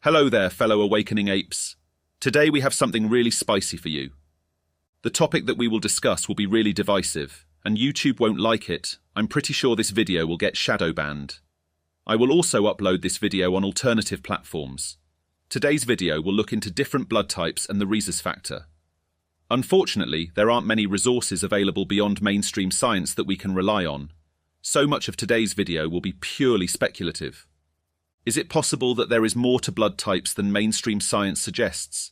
Hello there, fellow Awakening Apes. Today we have something really spicy for you. The topic that we will discuss will be really divisive, and YouTube won't like it. I'm pretty sure this video will get shadow banned. I will also upload this video on alternative platforms. Today's video will look into different blood types and the rhesus factor. Unfortunately, there aren't many resources available beyond mainstream science that we can rely on. So much of today's video will be purely speculative. Is it possible that there is more to blood types than mainstream science suggests?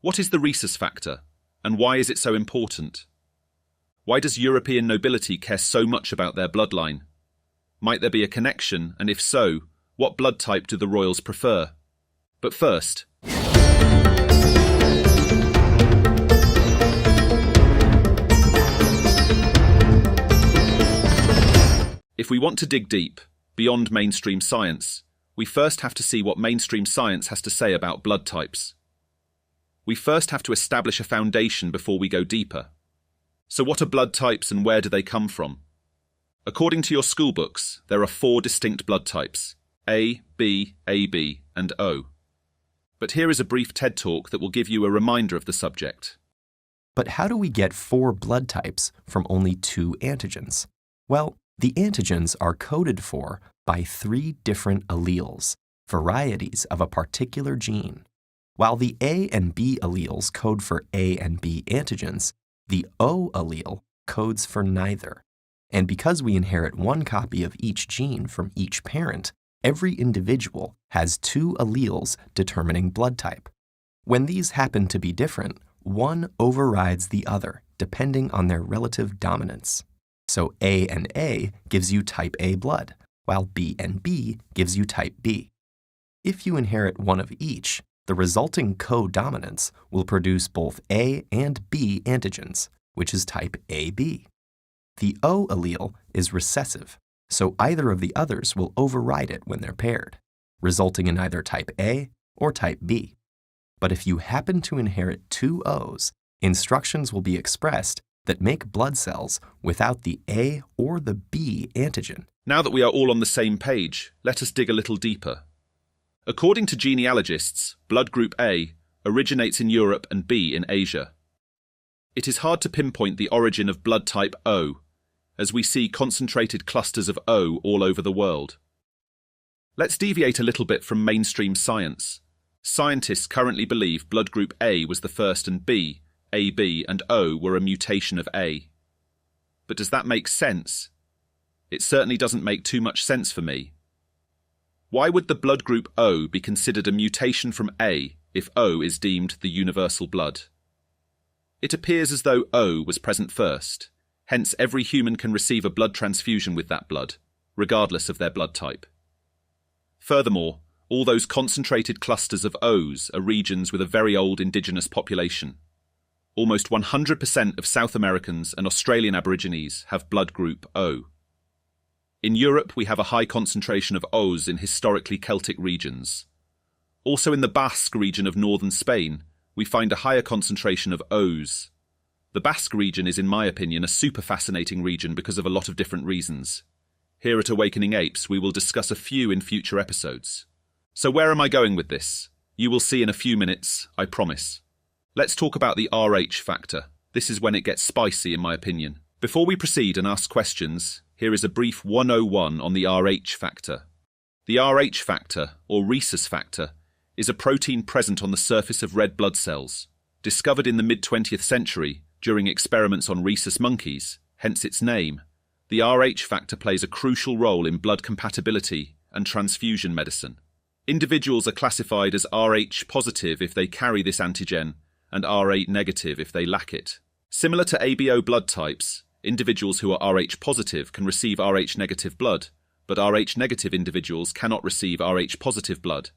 What is the rhesus factor, and why is it so important? Why does European nobility care so much about their bloodline? Might there be a connection, and if so, what blood type do the royals prefer? But first, if we want to dig deep, beyond mainstream science, we first have to see what mainstream science has to say about blood types. We first have to establish a foundation before we go deeper. So what are blood types and where do they come from? According to your school books, there are 4 distinct blood types: A, B, AB, and O. But here is a brief TED Talk that will give you a reminder of the subject. But how do we get 4 blood types from only 2 antigens? Well, the antigens are coded for by 3 different alleles, varieties of a particular gene. While the A and B alleles code for A and B antigens, the O allele codes for neither. And because we inherit 1 copy of each gene from each parent, every individual has 2 alleles determining blood type. When these happen to be different, one overrides the other, depending on their relative dominance. So A and A gives you type A blood, while B and B gives you type B. If you inherit 1 of each, the resulting co-dominance will produce both A and B antigens, which is type AB. The O allele is recessive, so either of the others will override it when they're paired, resulting in either type A or type B. But if you happen to inherit 2 O's, instructions will be expressed that make blood cells without the A or the B antigen. Now that we are all on the same page, let us dig a little deeper. According to genealogists, blood group A originates in Europe and B in Asia. It is hard to pinpoint the origin of blood type O, as we see concentrated clusters of O all over the world. Let's deviate a little bit from mainstream science. Scientists currently believe blood group A was the first and B, AB and O were a mutation of A. But does that make sense? It certainly doesn't make too much sense for me. Why would the blood group O be considered a mutation from A if O is deemed the universal blood? It appears as though O was present first, hence every human can receive a blood transfusion with that blood, regardless of their blood type. Furthermore, all those concentrated clusters of O's are regions with a very old indigenous population. Almost 100% of South Americans and Australian Aborigines have blood group O. In Europe, we have a high concentration of O's in historically Celtic regions. Also in the Basque region of northern Spain, we find a higher concentration of O's. The Basque region is, in my opinion, a super fascinating region because of a lot of different reasons. Here at Awakening Apes, we will discuss a few in future episodes. So where am I going with this? You will see in a few minutes, I promise. Let's talk about the RH factor. This is when it gets spicy, in my opinion. Before we proceed and ask questions, here is a brief 101 on the RH factor. The RH factor, or rhesus factor, is a protein present on the surface of red blood cells. Discovered in the mid-20th century during experiments on rhesus monkeys, hence its name, the RH factor plays a crucial role in blood compatibility and transfusion medicine. Individuals are classified as Rh positive if they carry this antigen, and Rh negative if they lack it. Similar to ABO blood types, individuals who are Rh positive can receive Rh negative blood, but Rh negative individuals cannot receive Rh positive blood.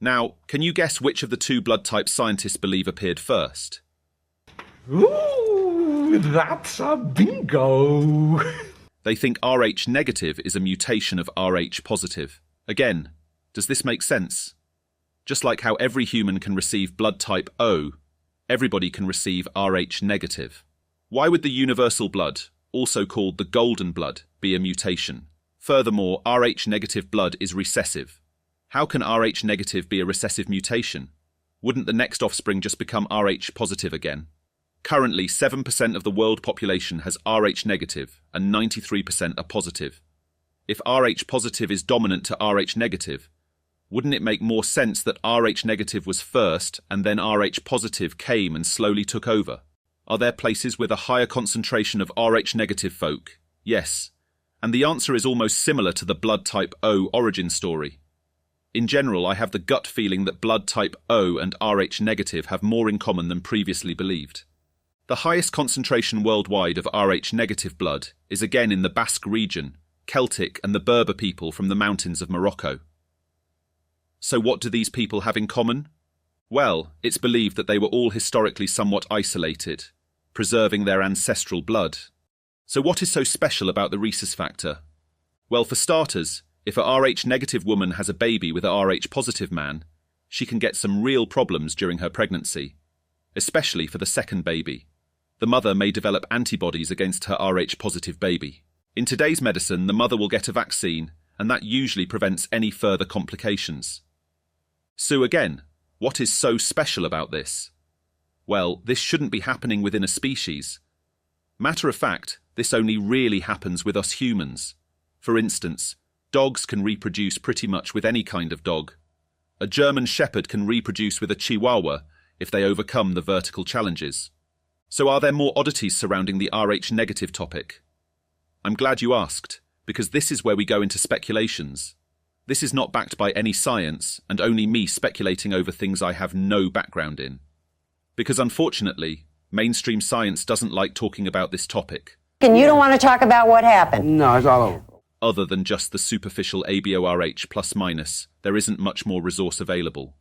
Now, can you guess which of the 2 blood types scientists believe appeared first? Ooh, that's a bingo! They think Rh negative is a mutation of Rh positive. Again, does this make sense? Just like how every human can receive blood type O, everybody can receive Rh negative. Why would the universal blood, also called the golden blood, be a mutation? Furthermore, Rh negative blood is recessive. How can Rh negative be a recessive mutation? Wouldn't the next offspring just become Rh positive again? Currently, 7% of the world population has Rh negative and 93% are positive. If Rh positive is dominant to Rh negative, wouldn't it make more sense that Rh negative was first and then Rh positive came and slowly took over? Are there places with a higher concentration of Rh negative folk? Yes. And the answer is almost similar to the blood type O origin story. In general, I have the gut feeling that blood type O and Rh negative have more in common than previously believed. The highest concentration worldwide of Rh negative blood is again in the Basque region, Celtic and the Berber people from the mountains of Morocco. So what do these people have in common? Well, it's believed that they were all historically somewhat isolated, preserving their ancestral blood. So what is so special about the rhesus factor? Well, for starters, if a Rh negative woman has a baby with a Rh positive man, she can get some real problems during her pregnancy, especially for the second baby. The mother may develop antibodies against her Rh positive baby. In today's medicine, the mother will get a vaccine, and that usually prevents any further complications. So again, what is so special about this? Well, this shouldn't be happening within a species. Matter of fact, this only really happens with us humans. For instance, dogs can reproduce pretty much with any kind of dog. A German Shepherd can reproduce with a Chihuahua if they overcome the vertical challenges. So are there more oddities surrounding the Rh negative topic? I'm glad you asked, because this is where we go into speculations. This is not backed by any science, and only me speculating over things I have no background in. Because unfortunately, mainstream science doesn't like talking about this topic. And you don't want to talk about what happened? No, it's all over. Other than just the superficial ABORH plus minus, there isn't much more resource available.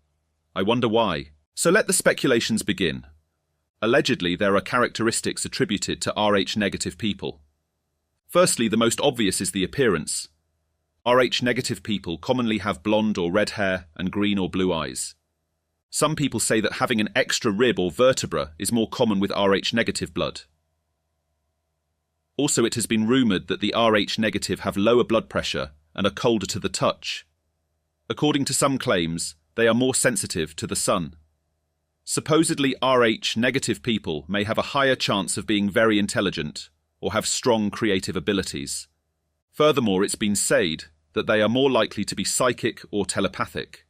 I wonder why. So let the speculations begin. Allegedly, there are characteristics attributed to Rh negative people. Firstly, the most obvious is the appearance. Rh negative people commonly have blonde or red hair and green or blue eyes. Some people say that having an extra rib or vertebra is more common with Rh negative blood. Also, it has been rumoured that the Rh negative have lower blood pressure and are colder to the touch. According to some claims, they are more sensitive to the sun. Supposedly, Rh negative people may have a higher chance of being very intelligent or have strong creative abilities. Furthermore, it's been said that they are more likely to be psychic or telepathic.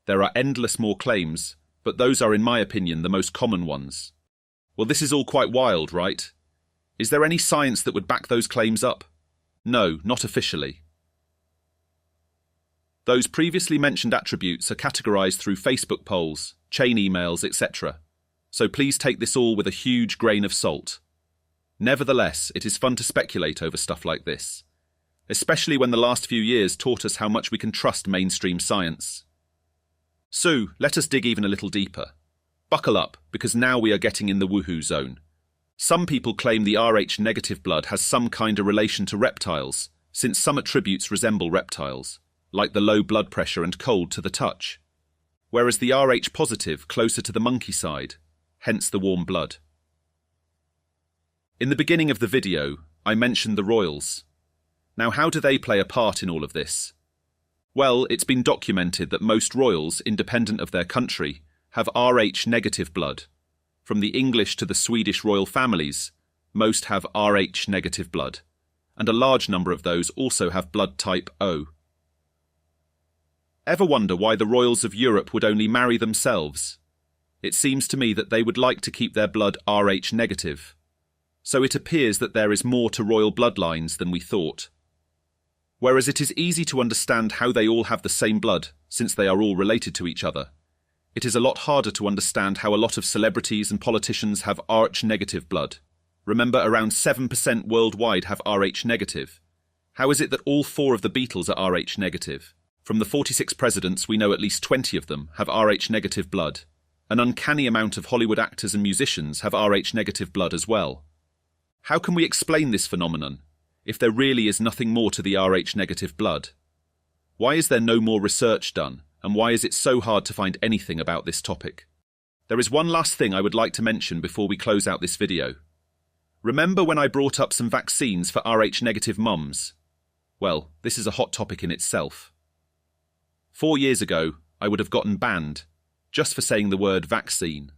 There are endless more claims, but those are, in my opinion, the most common ones. Well, this is all quite wild, right? Is there any science that would back those claims up? No, not officially. Those previously mentioned attributes are categorized through Facebook polls, chain emails, etc. So please take this all with a huge grain of salt. Nevertheless, it is fun to speculate over stuff like this, especially when the last few years taught us how much we can trust mainstream science. So, let us dig even a little deeper. Buckle up, because now we are getting in the woohoo zone. Some people claim the Rh negative blood has some kind of relation to reptiles, since some attributes resemble reptiles, like the low blood pressure and cold to the touch, whereas the Rh positive closer to the monkey side, hence the warm blood. In the beginning of the video, I mentioned the royals. Now, how do they play a part in all of this? Well, it's been documented that most royals, independent of their country, have Rh negative blood. From the English to the Swedish royal families, most have Rh negative blood, and a large number of those also have blood type O. Ever wonder why the royals of Europe would only marry themselves? It seems to me that they would like to keep their blood Rh negative. So it appears that there is more to royal bloodlines than we thought. Whereas it is easy to understand how they all have the same blood, since they are all related to each other, it is a lot harder to understand how a lot of celebrities and politicians have Rh negative blood. Remember, around 7% worldwide have Rh negative. How is it that all 4 of the Beatles are Rh negative? From the 46 presidents, we know at least 20 of them have Rh negative blood. An uncanny amount of Hollywood actors and musicians have Rh negative blood as well. How can we explain this phenomenon, if there really is nothing more to the Rh negative blood? Why is there no more research done, and why is it so hard to find anything about this topic? There is one last thing I would like to mention before we close out this video. Remember when I brought up some vaccines for Rh negative mums? Well, this is a hot topic in itself. 4 years ago, I would have gotten banned, just for saying the word vaccine.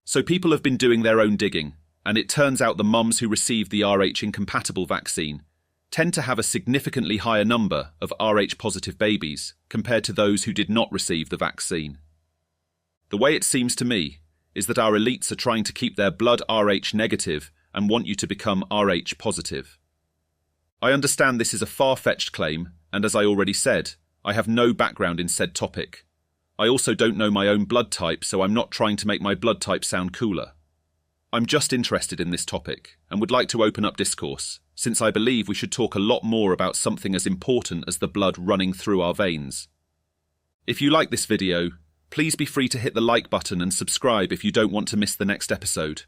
So people have been doing their own digging, and it turns out the mums who received the Rh-incompatible vaccine tend to have a significantly higher number of Rh-positive babies compared to those who did not receive the vaccine. The way it seems to me is that our elites are trying to keep their blood Rh negative and want you to become Rh positive. I understand this is a far-fetched claim, and as I already said, I have no background in said topic. I also don't know my own blood type, so I'm not trying to make my blood type sound cooler. I'm just interested in this topic and would like to open up discourse, since I believe we should talk a lot more about something as important as the blood running through our veins. If you like this video, please be free to hit the like button and subscribe if you don't want to miss the next episode.